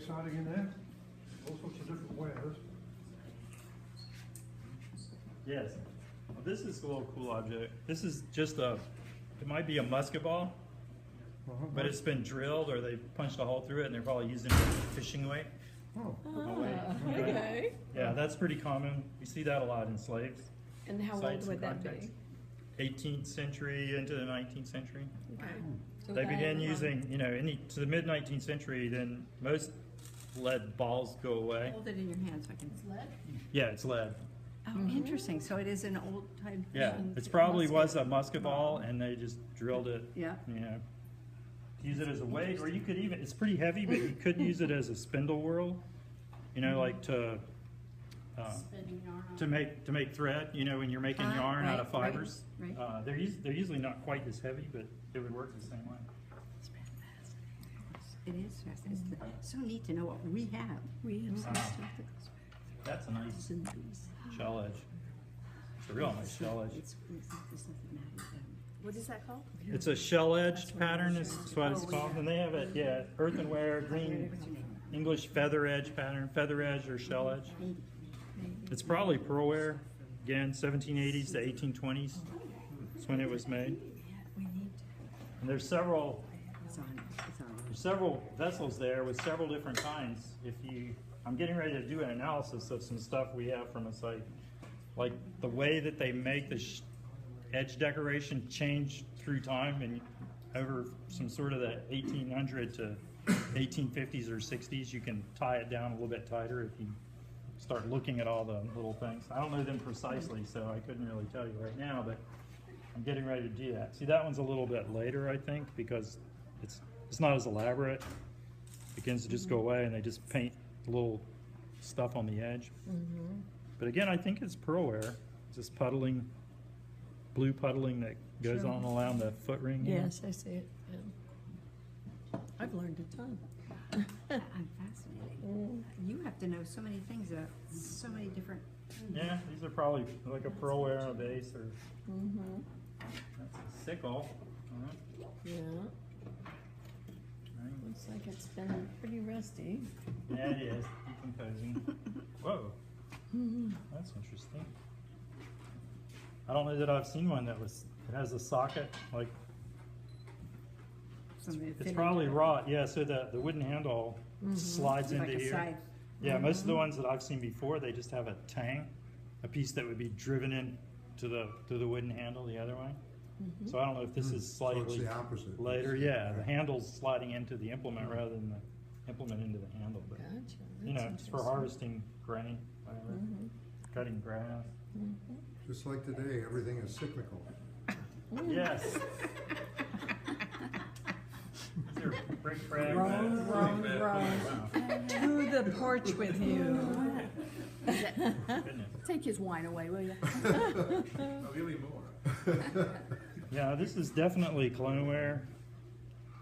exciting in there. All sorts of different wares. Yes. Well, this is a little cool object. This is just a, it might be a musket ball, but it's been drilled or they punched a hole through it and they're probably using it as fishing weight. Oh, Okay. Yeah, that's pretty common. We see that a lot in slaves. And how Sites old and would that contexts. be? 18th century into the 19th century. Okay. So They that began was using, you know, to the mid 19th century, then most lead balls go away. Hold it in your hand so I can. lead? Yeah, it's lead. Oh, interesting. So it is an old type. Yeah, it's probably was a musket ball and they just drilled it, Yeah. you know. Use it as a weight, or you could even, it's pretty heavy, but you could use it as a spindle whorl, you know, like to make thread, you know, when you're making yarn out of right, fibers. right. They're usually not quite as heavy, but it would work the same way. It is fascinating. It's so neat to know what we have. We have some Wow. stuff that goes That's a nice back in these. shell edge. It's a real nice shell edge. It's nothing matters. What is that called? It's a shell edge pattern is what it's called, and they have it, yeah, earthenware, green, English feather edge pattern, feather edge or shell edge. It's probably pearlware, again, 1780s to 1820s. That's when it was made. And there's several It's on. It's on. There's several vessels there with several different kinds. I'm getting ready to do an analysis of some stuff we have from a site. Like the way that they make the edge decoration changed through time and over some sort of the 1800 to 1850s or 60s, you can tie it down a little bit tighter if you start looking at all the little things. I don't know them precisely, so I couldn't really tell you right now, but I'm getting ready to do that. See, that one's a little bit later, I think, because it's not as elaborate. It begins to just go away and they just paint a little stuff on the edge. But again, I think it's pearlware, just puddling, blue puddling that goes Sure. on around the foot ring. here. Yes, I see it. Yeah. I've learned a ton. I'm fascinated. You have to know so many things about so many different. Yeah, these are probably like a pearlware on a base or that's a sickle. Yeah. Right. Looks like it's been pretty rusty. Yeah, it is decomposing. Whoa, that's interesting. I don't know that I've seen one that it has a socket, like it's probably wrought, yeah, so the wooden handle slides into Like a here. side. Yeah, most of the ones that I've seen before, they just have a tang, a piece that would be driven in to the wooden handle the other way. So I don't know if this is so it's slightly the opposite. later, yeah, the handle's sliding into the implement rather than the implement into the handle, but Gotcha. you know, That's it's for interesting. harvesting grain, whatever, cutting grass. Just like today, everything is cyclical. Yes. Is there brick frag? Roan, roan, roan. Wow. To the porch with you. Goodness. Take his wine away, will you? I'll give you more. Yeah, this is definitely colonialware.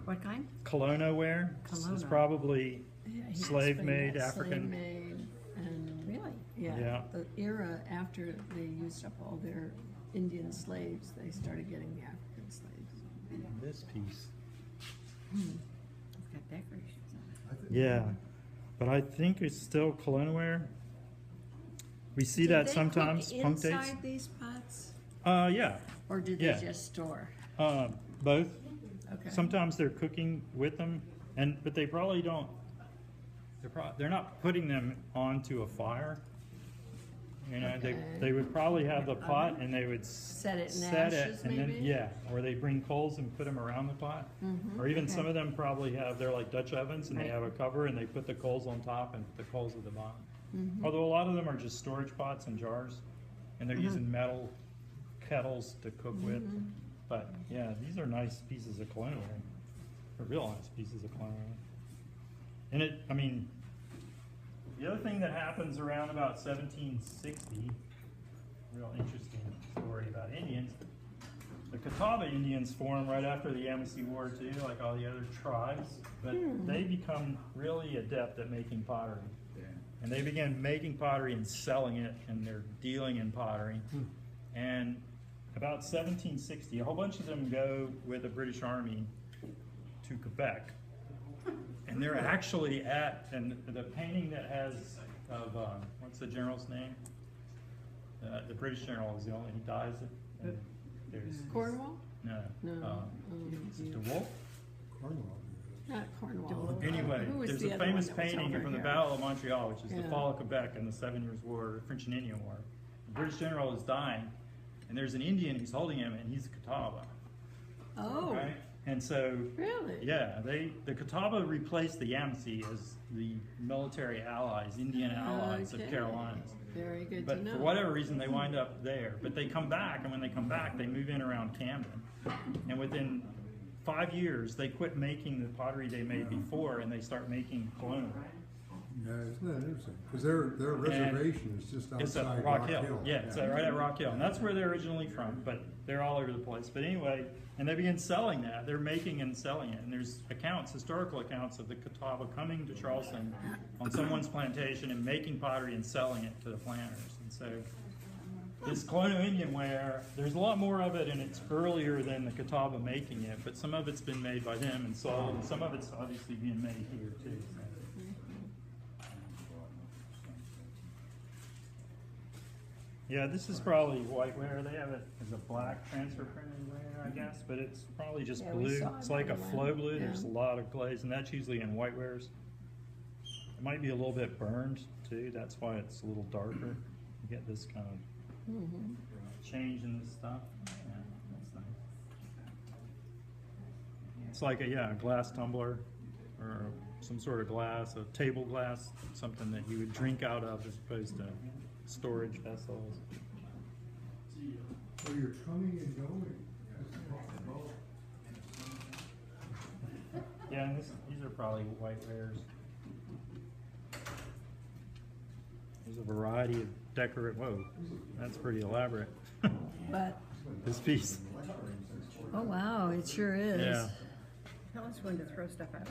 What kind? Colonialware. This is Colonial. probably Yeah, he slave-made explained that, African. Slave-made, and Really? yeah, Yeah. the era after they used up all their Indian slaves, they started getting the African slaves. This piece. It's got decorations on it. Yeah, but I think it's still colonialware. We see that sometimes. Punk dates. Inside these pots, Yeah. or did Yeah. they just store? Both. Okay. Sometimes they're cooking with them, but they probably don't. They're not putting them onto a fire. You know, Okay. they would probably have the pot and they would Set it in set it, ashes, and then maybe? yeah, or they bring coals and put them around the pot, or even some of them probably have they're like Dutch ovens and they have a cover and they put the coals on top and the coals at the bottom. Although a lot of them are just storage pots and jars, and they're using metal kettles to cook with. But yeah, these are nice pieces of colonialware. They're real nice pieces of colonialware. And I mean, the other thing that happens around about 1760, real interesting story about Indians. The Catawba Indians form right after the Yamasee War too, like all the other tribes, but they become really adept at making pottery. And they began making pottery and selling it, and they're dealing in pottery. And about 1760, a whole bunch of them go with the British Army to Quebec. And they're actually at, and the painting that has, of, what's the general's name? The British general is the only, he dies, and there's, Cornwall? no, No. is it DeWolf? Cornwall. Not Cornwall. Anyway, Who was there's the a other famous one that was painting over from the here? Battle of Montreal, which is the Yeah. fall of Quebec in the 7 Years' War, French and Indian War. The British general is dying, and there's an Indian who's holding him, and he's a Catawba. Oh, Right? And so, really? yeah, the Catawba replaced the Yamasee as the military allies, Indian allies of Okay. Carolinas. Very good to But know. for whatever reason, they wind up there. But they come back, and when they come back, they move in around Camden. And within 5 years, they quit making the pottery they made before, and they start making colonial. Yeah, isn't that interesting? Because their reservation is just It's outside at Rock Hill. Yeah, it's right at Rock Hill. And that's where they're originally from, but they're all over the place. But anyway, and they begin selling that. They're making and selling it. And there's accounts, historical accounts of the Catawba coming to Charleston on someone's plantation and making pottery and selling it to the planters. And so this colonial Indian ware, there's a lot more of it, and it's earlier than the Catawba making it, but some of it's been made by them and sold, and some of it's obviously being made here too. So. Yeah, this is probably whiteware. They have it as a black transfer printed ware, I guess, but it's probably just Yeah, we blue. saw It's it like a on the flow web. blue. There's a Yeah. lot of glaze, and that's usually in whitewares. It might be a little bit burned too. That's why it's a little darker. You get this kind of Mhm. change in the stuff. Yeah, that's nice. It's like a glass tumbler or some sort of glass, a table glass, something that you would drink out of as opposed to storage vessels. So you're coming and going. Yeah, and these are probably whitewares. There's a variety of decorative. Whoa, that's pretty elaborate. But, This piece. oh wow, it sure is. Yeah. Tell us when to throw stuff out.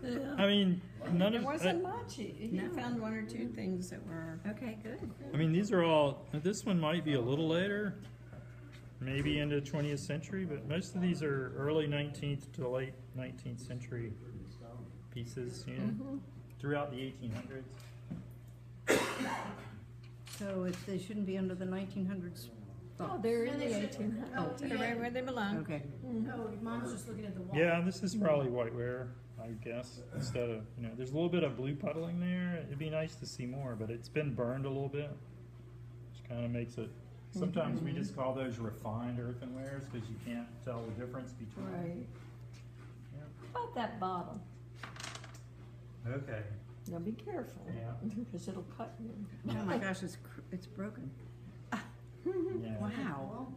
Yeah. I mean, none There of wasn't much. He No. found one or two things that were, Okay, good. I mean, these are all. This one might be a little later, maybe into 20th century, but most of these are early 19th to late 19th century pieces. You know, throughout the 1800s. So they shouldn't be under the 1900s? oh, they're in the 1800s. They're right where they belong. Okay. Oh, mom's just looking at the wall. Yeah, this is probably whiteware, I guess. Instead of, there's a little bit of blue puddling there. It'd be nice to see more, but it's been burned a little bit, which kind of makes it. Sometimes we just call those refined earthenwares because you can't tell the difference between. Right. Yeah. How about that bottle? Okay. Now be careful. Yeah. Because it'll cut you. Oh my gosh, it's broken. Yeah. Wow.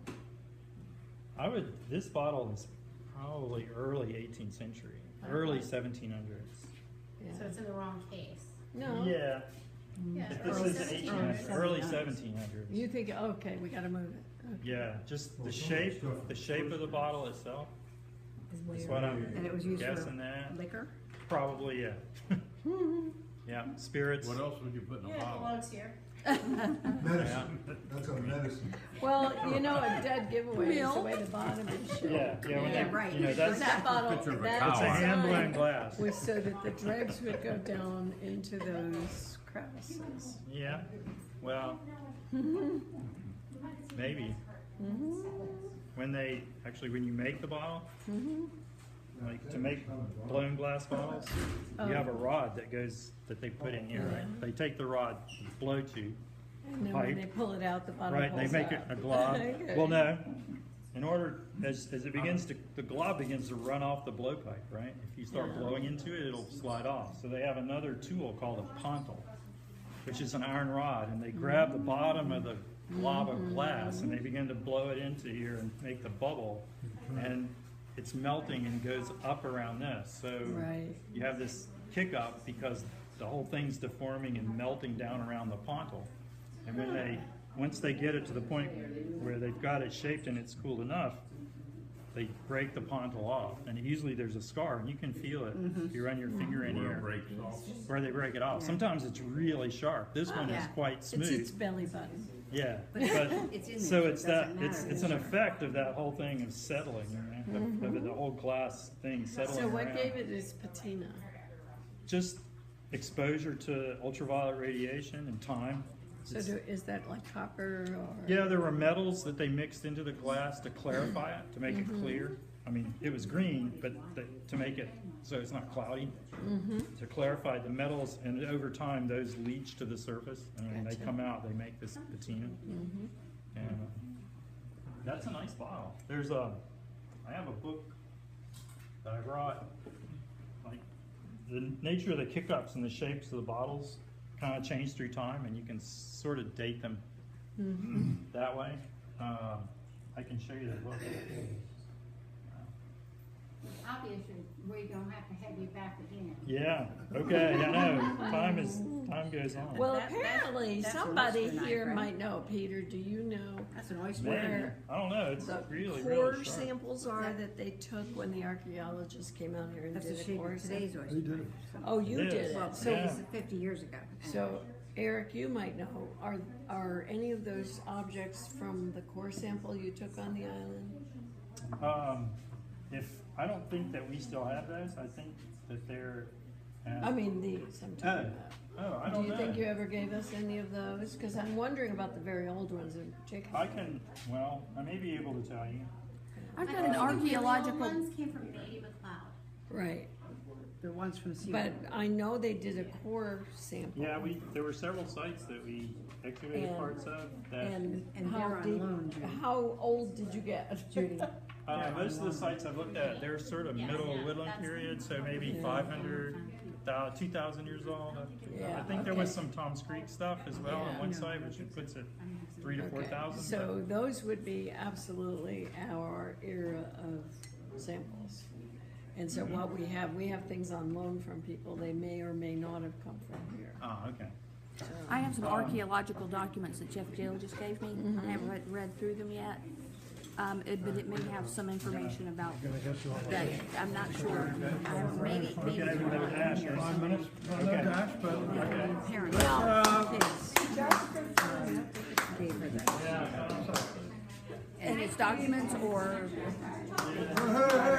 This bottle is probably early 18th century, early 1700s. Yeah. So it's in the wrong case. No. Yeah. Yeah. If this early is 1700s. early 1700s. You think, okay, we gotta move it. Okay. Yeah, just the shape of the bottle itself. That's what I'm And it was used guessing for that. liquor? Probably, yeah. Yeah, spirits. What else would you put in a Yeah, it bottle? belongs here. Medicine, that's a medicine. Well, a dead giveaway is the way the bottom is shaped. Yeah, when Yeah, they, right. that's That bottle, Picture of a that cow. it's a hand blown design glass. was so that the dregs would go down into those crevices. Yeah, well, maybe. When you make the bottle, like to make blown glass bottles, you have a rod that they put in here, right? They take the rod, blow tube, And then Pipe. when they pull it out, the bottom right, they pulls make it out. a glob. Okay. Well, no, in order, as it begins to, the glob begins to run off the blowpipe, right? If you start blowing into it, it'll slide off. So they have another tool called a pontle, which is an iron rod, and they grab the bottom of the glob of glass and they begin to blow it into here and make the bubble, and it's melting and goes up around this. So Right. you have this kick up because the whole thing's deforming and melting down around the pontle. And once they get it to the point where they've got it shaped and it's cool enough, they break the pontle off. And usually there's a scar, and you can feel it if you run your finger in Where it here, breaks off. where they break it off. Sometimes it's really sharp. This one is Yeah. quite It's smooth. its belly button. Yeah, But but it's in there, so so it's it that doesn't matter. it's an effect of that whole thing of settling, of the whole glass thing settling So what around. gave it its patina? just exposure to ultraviolet radiation and time. So is that like copper or? Yeah, there were metals that they mixed into the glass to clarify it, to make it clear. I mean, it was green, but to make it so it's not cloudy, to clarify the metals, and over time those leach to the surface, and when they Gotcha. come out, they make this patina. And that's a nice bottle. I have a book that I brought, like the nature of the kick-ups and the shapes of the bottles kind of change through time, and you can sort of date them that way. I can show you the book. Obviously, we don't have to have you back again. Yeah, okay, I know, time goes on. Well, That- apparently that's a somebody oyster knife, here right? might know. Peter, do you know That's an oyster. Maybe. where I don't know, it's the really, core really sharp. samples are that they took when the archaeologists came out here and That's the did a shape core of today's sample? oyster. He did it. Oh, you It did is. it. Well, So, Yeah. 50 years ago. so Eric, you might know, are any of those objects from the core sample you took on the island? I don't think that we still have those, I think that they're. I mean, these, I'm talking about. I Do don't you know. think you ever gave us any of those? Because I'm wondering about the very old ones in particular. I may be able to tell you. I've I got an think the really old archaeological, ones came from Baby McLeod. Right, The ones from Sea but I know they did a core sample. Yeah, there were several sites that we excavated And- parts of that. And And how they're on deep, loan, Judy. how old did you get? Judy. Most of the sites I've looked at, they're sort of Yes, middle yeah, woodland that's- period, so maybe Yeah. 500, 2,000 years old. Yeah, I think there was okay. some Tom's Creek stuff as well on Yeah. one site, which puts it 3,000 to Okay, 4,000. so those would be absolutely our era of samples. And so Mm-hmm. what we have things on loan from people, they may or may not have come from here. Okay. So, I have some archaeological documents that Jeff Gill just gave me. I haven't read through them yet. But it may have some information about that. I'm not sure. I haven't read it. Okay, another dash, right? 5 minutes, another dash, but. Okay. Apparently. Gave her that. And it's documents or Hey,